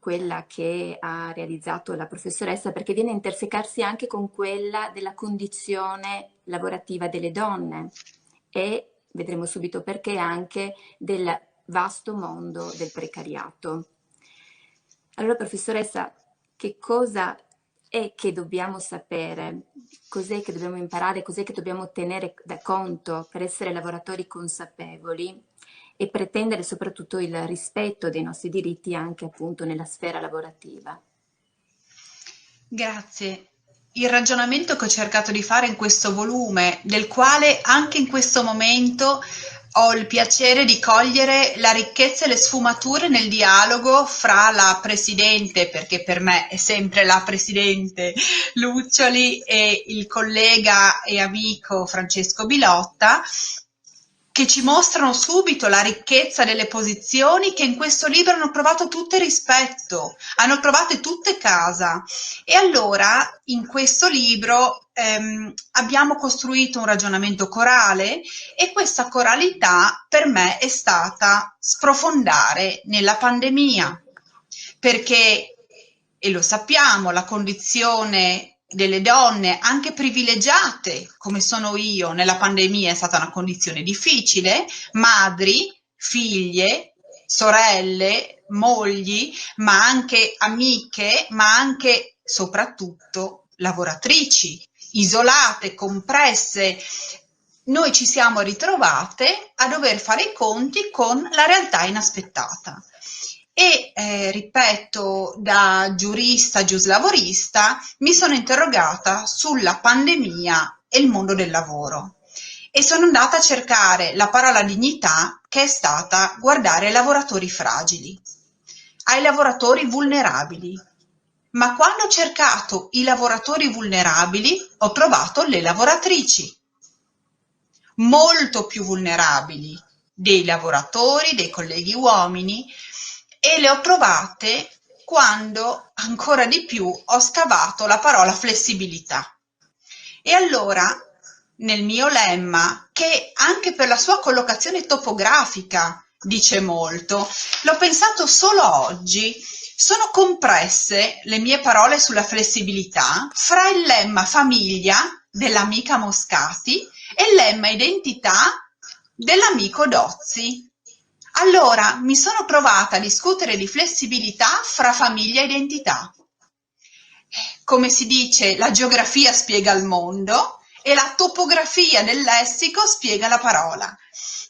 quella che ha realizzato la professoressa, perché viene a intersecarsi anche con quella della condizione lavorativa delle donne e, vedremo subito perché, anche del vasto mondo del precariato. Allora, professoressa, che cosa è che dobbiamo sapere? Cos'è che dobbiamo imparare? Cos'è che dobbiamo tenere da conto per essere lavoratori consapevoli e pretendere soprattutto il rispetto dei nostri diritti anche appunto nella sfera lavorativa? Grazie. Il ragionamento che ho cercato di fare in questo volume, del quale anche in questo momento ho il piacere di cogliere la ricchezza e le sfumature nel dialogo fra la Presidente, perché per me è sempre la Presidente Luccioli, e il collega e amico Francesco Bilotta, che ci mostrano subito la ricchezza delle posizioni che in questo libro hanno trovato tutte rispetto, hanno trovato tutte casa. E allora in questo libro abbiamo costruito un ragionamento corale e questa coralità per me è stata sprofondare nella pandemia, perché, e lo sappiamo, la condizione delle donne, anche privilegiate come sono io, nella pandemia è stata una condizione difficile, madri, figlie, sorelle, mogli, ma anche amiche, ma anche soprattutto lavoratrici, isolate, compresse. Noi ci siamo ritrovate a dover fare i conti con la realtà inaspettata. E ripeto, da giurista, giuslavorista, mi sono interrogata sulla pandemia e il mondo del lavoro e sono andata a cercare la parola dignità, che è stata guardare ai lavoratori fragili, ai lavoratori vulnerabili. Ma quando ho cercato i lavoratori vulnerabili, ho trovato le lavoratrici, molto più vulnerabili dei lavoratori, dei colleghi uomini, e le ho trovate quando ancora di più ho scavato la parola flessibilità. E allora, nel mio lemma, che anche per la sua collocazione topografica dice molto, l'ho pensato solo oggi, sono compresse le mie parole sulla flessibilità fra il lemma famiglia dell'amica Moscati e il lemma identità dell'amico Dozzi. Allora mi sono trovata a discutere di flessibilità fra famiglia e identità. Come si dice, la geografia spiega il mondo e la topografia del lessico spiega la parola.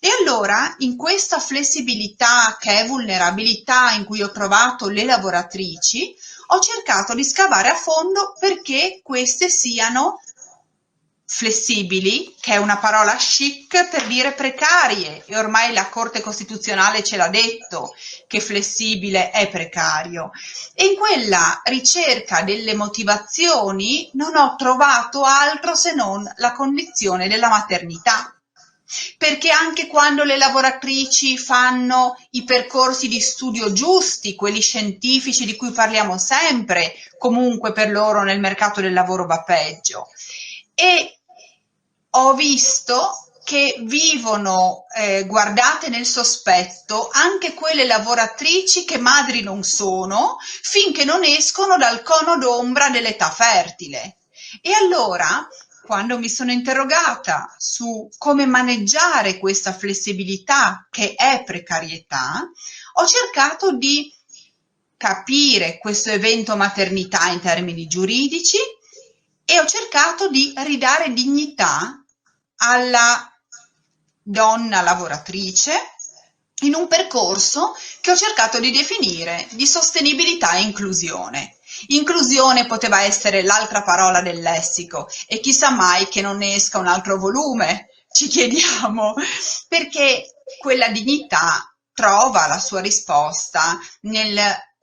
E allora, in questa flessibilità che è vulnerabilità in cui ho trovato le lavoratrici, ho cercato di scavare a fondo perché queste siano flessibili, che è una parola chic per dire precarie, e ormai la Corte Costituzionale ce l'ha detto che flessibile è precario. E in quella ricerca delle motivazioni non ho trovato altro se non la condizione della maternità. Perché anche quando le lavoratrici fanno i percorsi di studio giusti, quelli scientifici di cui parliamo sempre, comunque per loro nel mercato del lavoro va peggio. E ho visto che vivono guardate nel sospetto anche quelle lavoratrici che madri non sono finché non escono dal cono d'ombra dell'età fertile. E allora, quando mi sono interrogata su come maneggiare questa flessibilità che è precarietà, ho cercato di capire questo evento maternità in termini giuridici e ho cercato di ridare dignità alla donna lavoratrice in un percorso che ho cercato di definire di sostenibilità e inclusione. Inclusione poteva essere l'altra parola del lessico e chissà mai che non ne esca un altro volume, ci chiediamo, perché quella dignità trova la sua risposta nel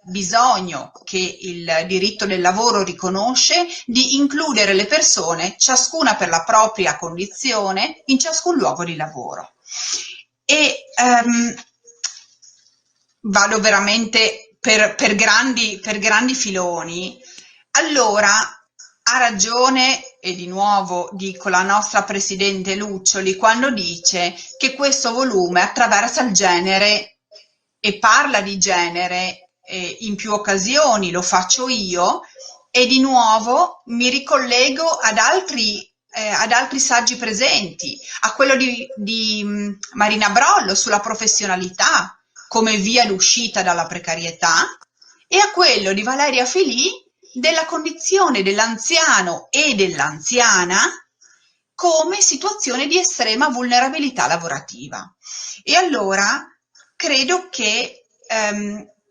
bisogno che il diritto del lavoro riconosce di includere le persone, ciascuna per la propria condizione, in ciascun luogo di lavoro. E vado veramente per grandi filoni. Allora, ha ragione, e di nuovo dico la nostra Presidente Luccioli, quando dice che questo volume attraversa il genere e parla di genere in più occasioni, lo faccio io, e di nuovo mi ricollego ad altri saggi presenti, a quello di Marina Brollo sulla professionalità come via d'uscita dalla precarietà e a quello di Valeria Filì della condizione dell'anziano e dell'anziana come situazione di estrema vulnerabilità lavorativa. E allora credo che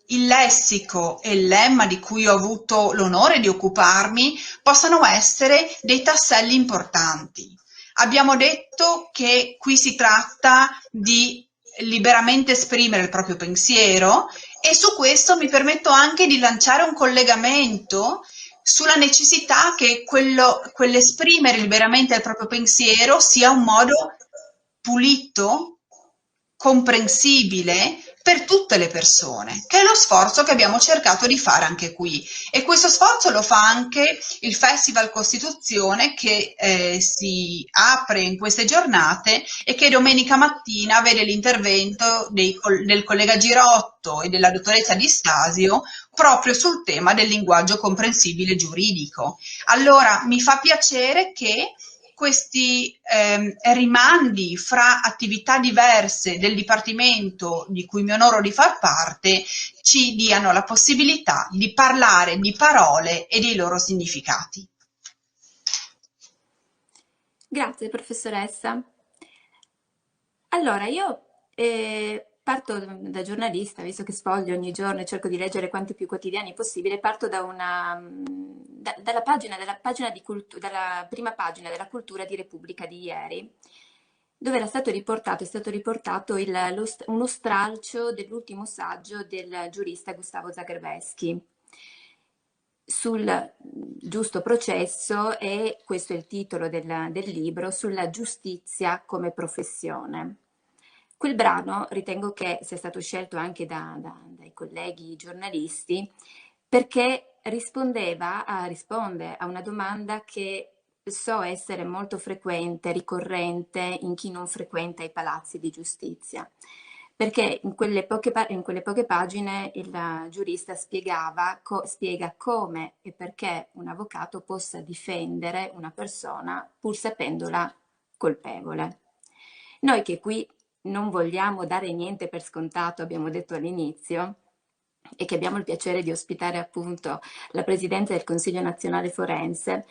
il lessico e il lemma di cui ho avuto l'onore di occuparmi possano essere dei tasselli importanti. Abbiamo detto che qui si tratta di liberamente esprimere il proprio pensiero e su questo mi permetto anche di lanciare un collegamento sulla necessità che quell'esprimere liberamente il proprio pensiero sia un modo pulito comprensibile per tutte le persone, che è lo sforzo che abbiamo cercato di fare anche qui. E questo sforzo lo fa anche il Festival Costituzione, che si apre in queste giornate e che domenica mattina vede l'intervento del collega Girotto e della dottoressa Di Stasio proprio sul tema del linguaggio comprensibile giuridico. Allora mi fa piacere che questi rimandi fra attività diverse del Dipartimento di cui mi onoro di far parte ci diano la possibilità di parlare di parole e dei loro significati. Grazie professoressa. Allora io parto da giornalista, visto che sfoglio ogni giorno e cerco di leggere quanti più quotidiani possibile, parto dalla prima pagina della Cultura di Repubblica di ieri, dove è stato riportato uno stralcio dell'ultimo saggio del giurista Gustavo Zagrebelsky sul giusto processo, e questo è il titolo del libro, sulla giustizia come professione. Quel brano ritengo che sia stato scelto anche dai colleghi giornalisti perché risponde a una domanda che so essere molto frequente, ricorrente in chi non frequenta i palazzi di giustizia. Perché in quelle poche pagine il giurista spiega come e perché un avvocato possa difendere una persona pur sapendola colpevole. Noi che qui non vogliamo dare niente per scontato, abbiamo detto all'inizio, e che abbiamo il piacere di ospitare appunto la Presidenza del Consiglio Nazionale Forense,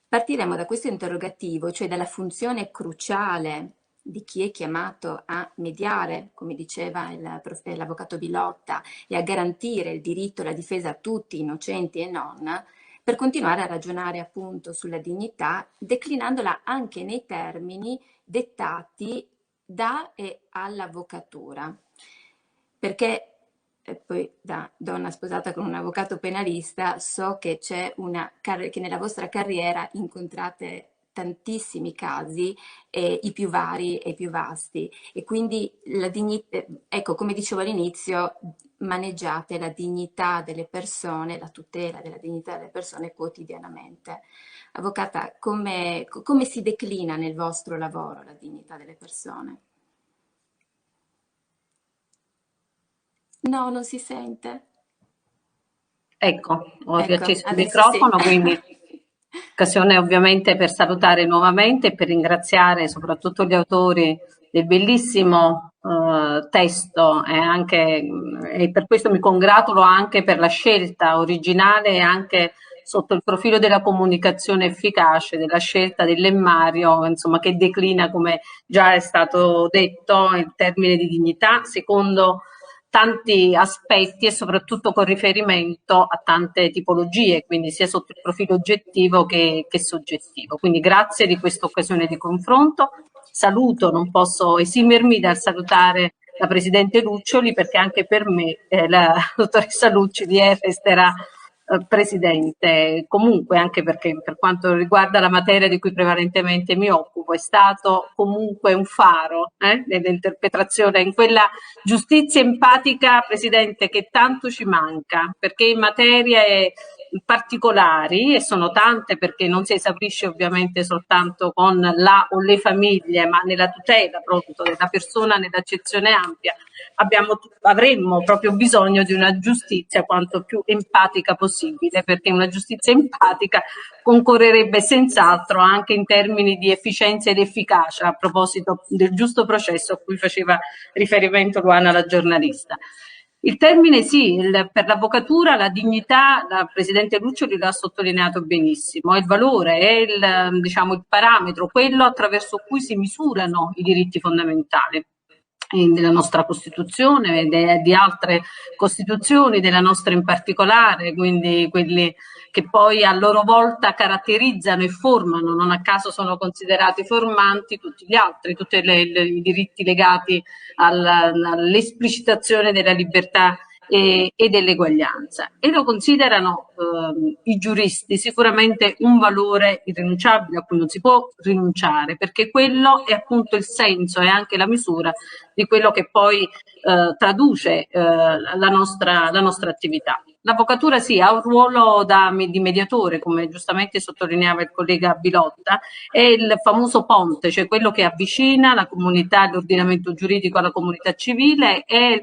partiremo da questo interrogativo, cioè dalla funzione cruciale di chi è chiamato a mediare, come diceva l'avvocato Bilotta, e a garantire il diritto alla difesa a tutti, innocenti e non, per continuare a ragionare appunto sulla dignità, declinandola anche nei termini dettati da e all'avvocatura. Perché poi da donna sposata con un avvocato penalista so che che nella vostra carriera incontrate tantissimi casi, i più vari e i più vasti, e quindi ecco, come dicevo all'inizio, maneggiate la dignità delle persone, la tutela della dignità delle persone quotidianamente. Avvocata, come si declina nel vostro lavoro la dignità delle persone? No, non si sente. Ecco, ho riacceso il microfono, sì. Quindi occasione ovviamente per salutare nuovamente e per ringraziare soprattutto gli autori del bellissimo testo, e per questo mi congratulo anche per la scelta originale e anche sotto il profilo della comunicazione efficace, della scelta del lemmario, insomma, che declina, come già è stato detto, il termine di dignità secondo tanti aspetti e soprattutto con riferimento a tante tipologie, quindi sia sotto il profilo oggettivo che soggettivo. Quindi grazie di questa occasione di confronto. Saluto, non posso esimermi dal salutare la Presidente Luccioli, perché anche per me la dottoressa Luccioli resterà Presidente. Comunque, anche perché per quanto riguarda la materia di cui prevalentemente mi occupo, è stato comunque un faro nell'interpretazione, in quella giustizia empatica, Presidente, che tanto ci manca, perché in materie particolari, e sono tante perché non si esaurisce ovviamente soltanto con la o le famiglie, ma nella tutela proprio della persona nell'accezione ampia, avremmo proprio bisogno di una giustizia quanto più empatica possibile, perché una giustizia empatica concorrerebbe senz'altro anche in termini di efficienza ed efficacia, a proposito del giusto processo a cui faceva riferimento Luana, la giornalista. Il termine sì, per l'avvocatura la dignità, la Presidente Luccioli l'ha sottolineato benissimo, il valore è il parametro, quello attraverso cui si misurano i diritti fondamentali della nostra Costituzione e di altre Costituzioni, della nostra in particolare, quindi quelli che poi a loro volta caratterizzano e formano, non a caso sono considerati formanti tutti gli altri, tutti i diritti legati all'esplicitazione della libertà e dell'eguaglianza, e lo considerano i giuristi sicuramente un valore irrinunciabile a cui non si può rinunciare, perché quello è appunto il senso e anche la misura di quello che poi traduce la nostra attività. L'avvocatura sì, ha un ruolo di mediatore, come giustamente sottolineava il collega Bilotta, è il famoso ponte, cioè quello che avvicina la comunità, l'ordinamento giuridico alla comunità civile, è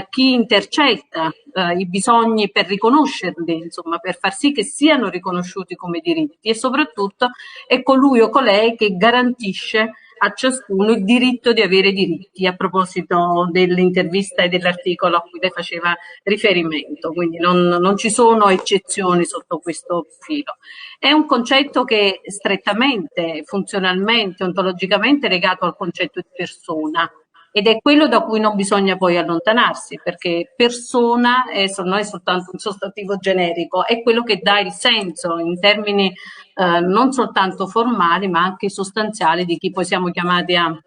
chi intercetta i bisogni per riconoscerli, insomma, per far sì che siano riconosciuti come diritti, e soprattutto è colui o colei che garantisce a ciascuno il diritto di avere diritti, a proposito dell'intervista e dell'articolo a cui lei faceva riferimento, quindi non ci sono eccezioni sotto questo profilo. È un concetto che è strettamente, funzionalmente, ontologicamente legato al concetto di persona, ed è quello da cui non bisogna poi allontanarsi, perché persona non è soltanto un sostantivo generico, è quello che dà il senso in termini non soltanto formali ma anche sostanziali di chi poi siamo chiamati a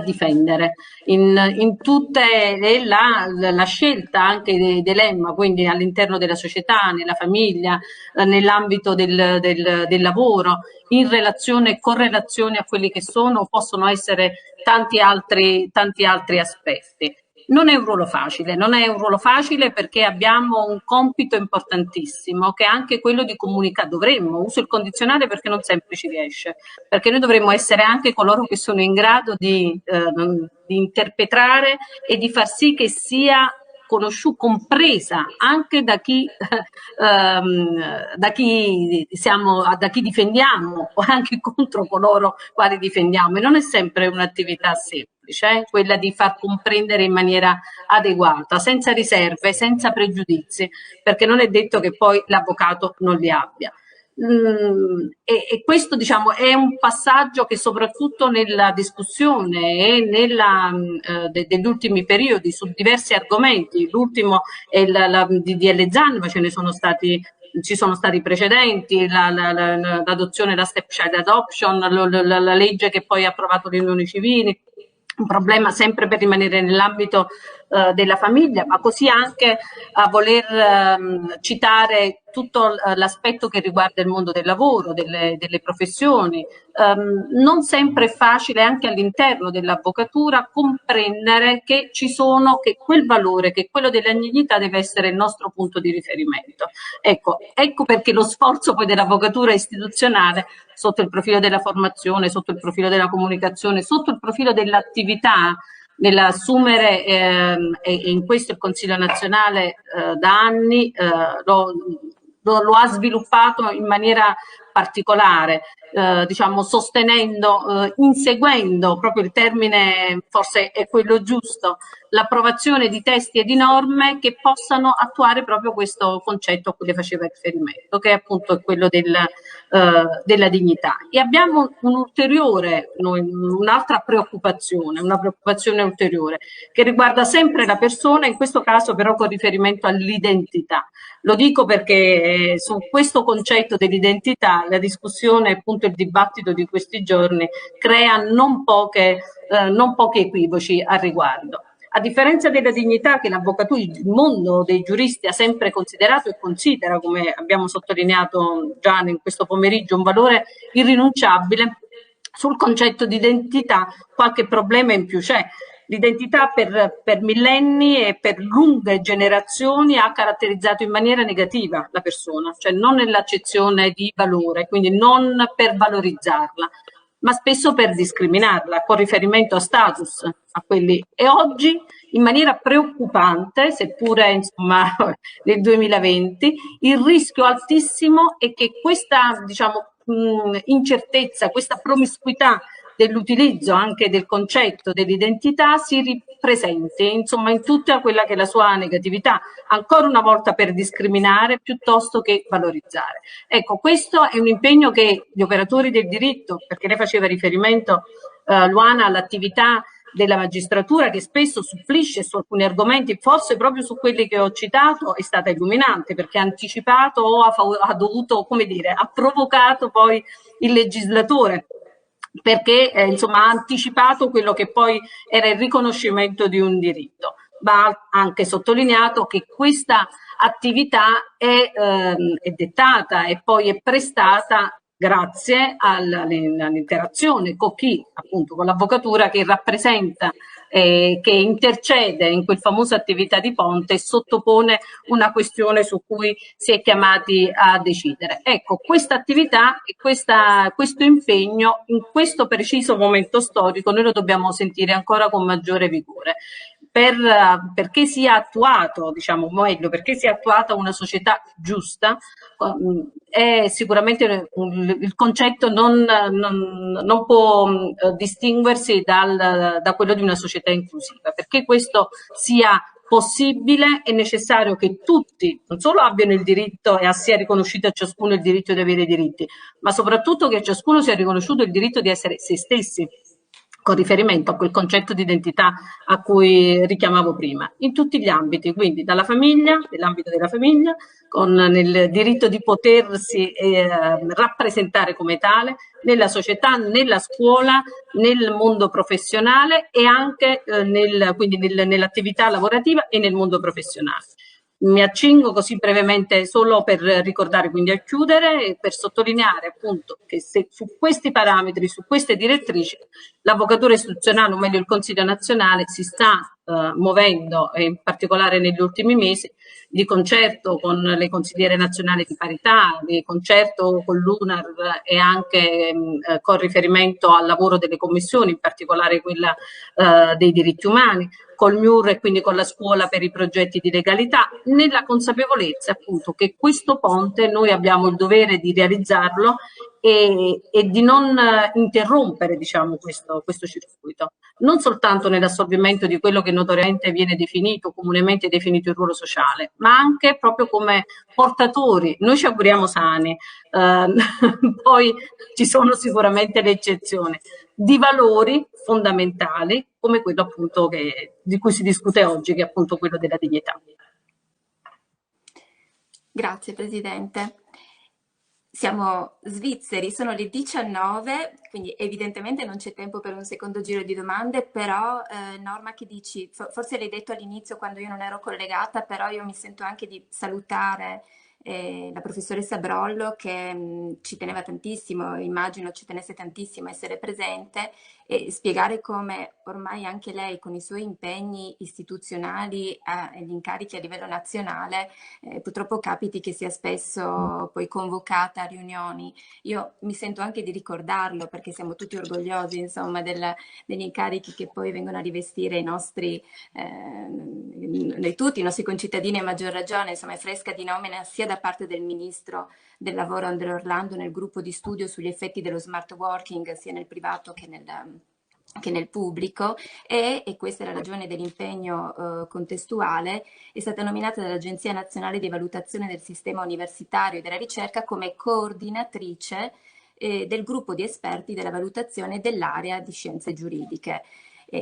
difendere. In tutte la scelta anche del lemma, quindi all'interno della società, nella famiglia, nell'ambito del lavoro, in relazione e correlazione a quelli che possono essere tanti altri aspetti. Non è un ruolo facile perché abbiamo un compito importantissimo che è anche quello di comunicare. Uso il condizionale perché non sempre ci riesce, perché noi dovremmo essere anche coloro che sono in grado di interpretare e di far sì che sia compresa anche da chi difendiamo, o anche contro coloro quali difendiamo, e non è sempre un'attività semplice, quella di far comprendere in maniera adeguata, senza riserve, senza pregiudizi, perché non è detto che poi l'avvocato non li abbia. E questo, diciamo, è un passaggio che soprattutto nella discussione e degli ultimi periodi su diversi argomenti, l'ultimo è la DDL Zan, ma ci sono stati precedenti, l'adozione, la step child adoption, la legge che poi ha approvato le unioni civili, un problema sempre per rimanere nell'ambito della famiglia, ma così anche a voler citare tutto l'aspetto che riguarda il mondo del lavoro, delle professioni. Non sempre è facile anche all'interno dell'avvocatura comprendere che che quel valore, che quello della dignità deve essere il nostro punto di riferimento. Ecco perché lo sforzo poi dell'avvocatura istituzionale, sotto il profilo della formazione, sotto il profilo della comunicazione, sotto il profilo dell'attività, nell'assumere, e in questo il Consiglio nazionale da anni lo ha sviluppato in maniera particolare, diciamo sostenendo, inseguendo, proprio il termine forse è quello giusto, l'approvazione di testi e di norme che possano attuare proprio questo concetto a cui le faceva riferimento, che è appunto quello della dignità. E abbiamo un'altra preoccupazione, una preoccupazione ulteriore, che riguarda sempre la persona, in questo caso però con riferimento all'identità. Lo dico perché su questo concetto dell'identità la discussione, appunto il dibattito di questi giorni, crea non pochi equivoci al riguardo. A differenza della dignità che l'avvocatura, il mondo dei giuristi ha sempre considerato e considera, come abbiamo sottolineato già in questo pomeriggio, un valore irrinunciabile, sul concetto di identità qualche problema in più c'è. L'identità per millenni e per lunghe generazioni ha caratterizzato in maniera negativa la persona, cioè non nell'accezione di valore, quindi non per valorizzarla, ma spesso per discriminarla, con riferimento a status, a quelli. E oggi, in maniera preoccupante, seppure insomma nel 2020, il rischio altissimo è che questa, diciamo, incertezza, questa promiscuità dell'utilizzo anche del concetto dell'identità si ripresenti, insomma, in tutta quella che è la sua negatività, ancora una volta per discriminare piuttosto che valorizzare. Ecco, questo è un impegno che gli operatori del diritto, perché lei faceva riferimento, Luana, all'attività della magistratura che spesso supplisce su alcuni argomenti, forse proprio su quelli che ho citato, è stata illuminante, perché ha anticipato o ha dovuto, come dire, ha provocato poi il legislatore, perché insomma ha anticipato quello che poi era il riconoscimento di un diritto. va anche sottolineato che questa attività è dettata e poi è prestata grazie all'interazione con chi, appunto, con l'avvocatura che rappresenta, che intercede in quel famosa attività di ponte e sottopone una questione su cui si è chiamati a decidere. Ecco, questa attività e questo impegno in questo preciso momento storico noi lo dobbiamo sentire ancora con maggiore vigore. Perché sia attuato, diciamo meglio, perché sia attuata una società giusta, è sicuramente il concetto non può distinguersi da quello di una società inclusiva. Perché questo sia possibile è necessario che tutti non solo abbiano il diritto e sia riconosciuto a ciascuno il diritto di avere diritti, ma soprattutto che a ciascuno sia riconosciuto il diritto di essere se stessi, con riferimento a quel concetto di identità a cui richiamavo prima, in tutti gli ambiti, quindi dalla famiglia, nell'ambito della famiglia, nel diritto di potersi rappresentare come tale, nella società, nella scuola, nel mondo professionale e anche nell'attività lavorativa e nel mondo professionale. Mi accingo così brevemente solo per ricordare, quindi a chiudere, e per sottolineare appunto che se su questi parametri, su queste direttrici, l'avvocatura istituzionale, o meglio il Consiglio nazionale, si sta muovendo, e in particolare negli ultimi mesi, di concerto con le consigliere nazionali di parità, di concerto con l'UNAR e anche con riferimento al lavoro delle commissioni, in particolare quella dei diritti umani, col MIUR e quindi con la scuola per i progetti di legalità, nella consapevolezza appunto che questo ponte noi abbiamo il dovere di realizzarlo e di non interrompere, diciamo, questo circuito, non soltanto nell'assolvimento di quello che notoriamente viene definito, comunemente definito il ruolo sociale, ma anche proprio come portatori, noi ci auguriamo sani, poi ci sono sicuramente le eccezioni, di valori fondamentali come quello appunto di cui si discute oggi, che è appunto quello della dignità. Grazie Presidente. Siamo svizzeri, sono le 19, quindi evidentemente non c'è tempo per un secondo giro di domande, però Norma, che dici? Forse l'hai detto all'inizio quando io non ero collegata, però io mi sento anche di salutare la professoressa Brollo che ci teneva tantissimo, immagino ci tenesse tantissimo a essere presente e spiegare come ormai anche lei con i suoi impegni istituzionali e gli incarichi a livello nazionale purtroppo capiti che sia spesso poi convocata a riunioni. Io mi sento anche di ricordarlo perché siamo tutti orgogliosi insomma degli incarichi che poi vengono a rivestire i nostri tutti i nostri concittadini, a maggior ragione, insomma è fresca di nomina sia da parte del Ministro del Lavoro Andrea Orlando nel gruppo di studio sugli effetti dello smart working sia nel privato che nel pubblico e questa è la ragione dell'impegno contestuale, è stata nominata dall'Agenzia Nazionale di Valutazione del Sistema Universitario e della Ricerca come coordinatrice del gruppo di esperti della valutazione dell'area di scienze giuridiche.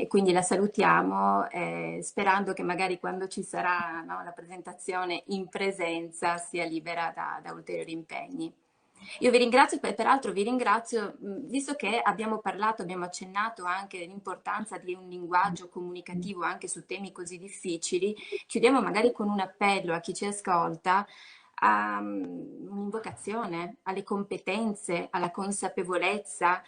Quindi la salutiamo sperando che magari quando ci sarà la presentazione in presenza sia libera da ulteriori impegni. Io vi ringrazio, peraltro vi ringrazio, visto che abbiamo accennato anche all'importanza di un linguaggio comunicativo anche su temi così difficili, chiudiamo magari con un appello a chi ci ascolta, a un'invocazione alle competenze, alla consapevolezza,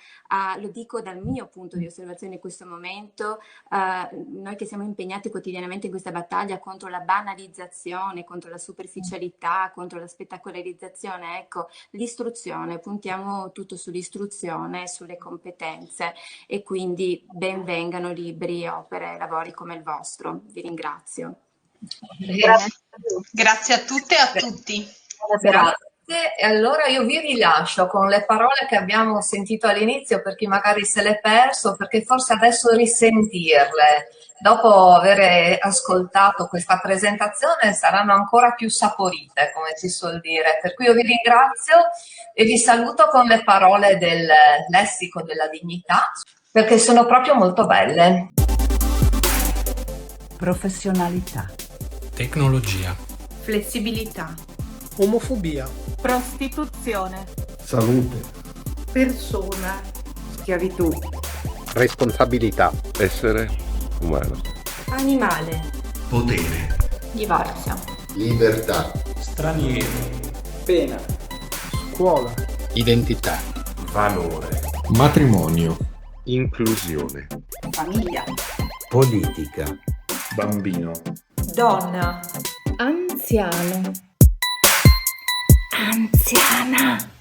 lo dico dal mio punto di osservazione in questo momento, noi che siamo impegnati quotidianamente in questa battaglia contro la banalizzazione, contro la superficialità, contro la spettacolarizzazione, ecco, l'istruzione, puntiamo tutto sull'istruzione, sulle competenze e quindi ben vengano libri, opere, lavori come il vostro. Vi ringrazio. Grazie a tutte e a tutti. Grazie. E allora io vi rilascio con le parole che abbiamo sentito all'inizio per chi magari se l'è perso, perché forse adesso risentirle dopo aver ascoltato questa presentazione saranno ancora più saporite, come si suol dire. Per cui io vi ringrazio e vi saluto con le parole del lessico della dignità, perché sono proprio molto belle. Professionalità. Tecnologia. Flessibilità. Omofobia. Prostituzione. Salute. Persona. Schiavitù. Responsabilità. Essere umano. Animale. Potere. Divorzio. Libertà. Straniero. Pena. Scuola. Identità. Valore. Matrimonio. Inclusione. Famiglia. Politica. Bambino. Donna. Anziano. Anziana.